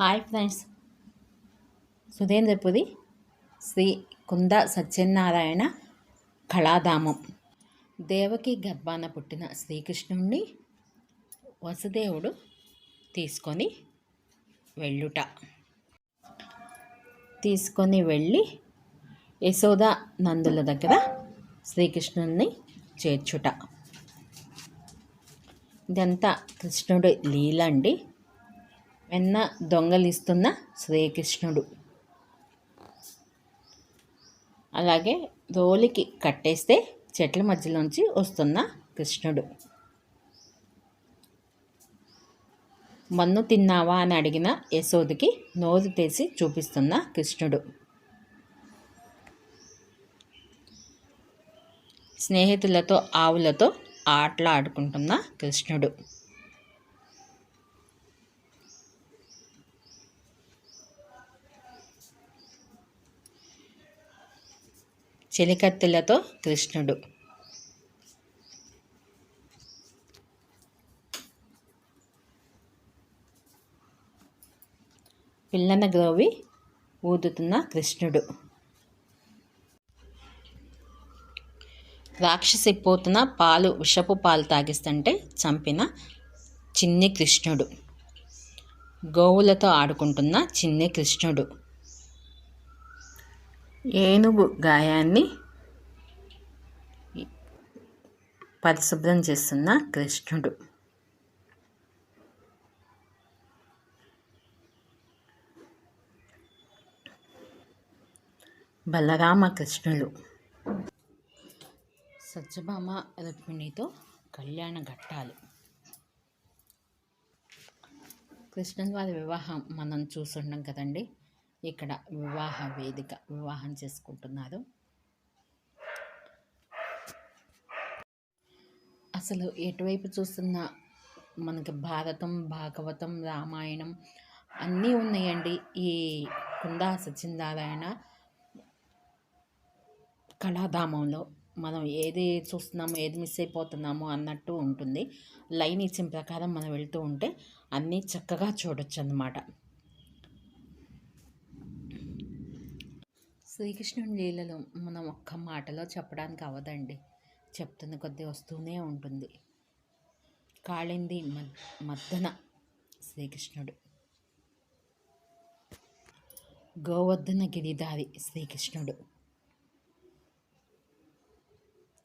Hi friends, Sudhendrapuri Shri Kunda Satyanarayana Kaladhamam. Devaki గర్భాన పుట్టిన శ్రీకృష్ణుణ్ణి వసుదేవుడు తీసుకొని వెళ్ళి యశోద నందుల దగ్గర శ్రీకృష్ణుణ్ణి చేర్చుట. ఇదంతా కృష్ణుడి లీల అండి. వెన్న దొంగలిస్తున్న శ్రీకృష్ణుడు, అలాగే రోలికి కట్టేస్తే చెట్ల మధ్యలోంచి వస్తున్న కృష్ణుడు. మన్ను తిన్నావా అని అడిగిన యశోదకి నోరు తెసి చూపిస్తున్న కృష్ణుడు. స్నేహితులతో ఆవులతో ఆటలాడుకుంటున్న కృష్ణుడు. చెలికత్తెలతో కృష్ణుడు. పిల్లన గ్రోవి ఊదుతున్న కృష్ణుడు. రాక్షసి పోతున్న విషపు పాలు తాగిస్తుంటే చంపిన చిన్ని కృష్ణుడు. గోవులతో ఆడుకుంటున్న చిన్ని కృష్ణుడు. ఏనుగు గాయాన్ని పరిశుభ్రం చేస్తున్న కృష్ణుడు. బలరామకృష్ణులు. సత్యభామ రుక్మిణితో కళ్యాణ ఘట్టాలు. కృష్ణుని వారి వివాహం మనం చూస్తున్నాం కదండి. ఇక్కడ వివాహ వేదిక, వివాహం చేసుకుంటున్నారు. అసలు ఎటువైపు చూస్తున్నా మనకి భారతం, భాగవతం, రామాయణం అన్నీ ఉన్నాయండి ఈ కుందా సత్యనారాయణ కళాధామంలో. మనం ఏది చూస్తున్నామో, ఏది మిస్ అయిపోతున్నామో అన్నట్టు ఉంటుంది. లైన్ ఇచ్చిన ప్రకారం మనం వెళ్తూ ఉంటే అన్నీ చక్కగా చూడొచ్చు అన్నమాట. శ్రీకృష్ణుని లీలలో మనం ఒక్క మాటలో చెప్పడానికి అవ్వదండి. చెప్తున్న కొద్దీ వస్తూనే ఉంటుంది. కాళింది మద్దన శ్రీకృష్ణుడు. గోవర్ధన గిరిధారి శ్రీకృష్ణుడు.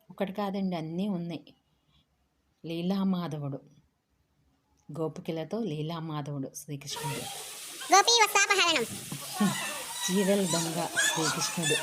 ఒకటి కాదండి, అన్నీ ఉన్నాయి. లీలామాధవుడు. గోపికలతో లీలామాధవుడు శ్రీకృష్ణుడు. చీరల దొంగ శ్రీకృష్ణుడు.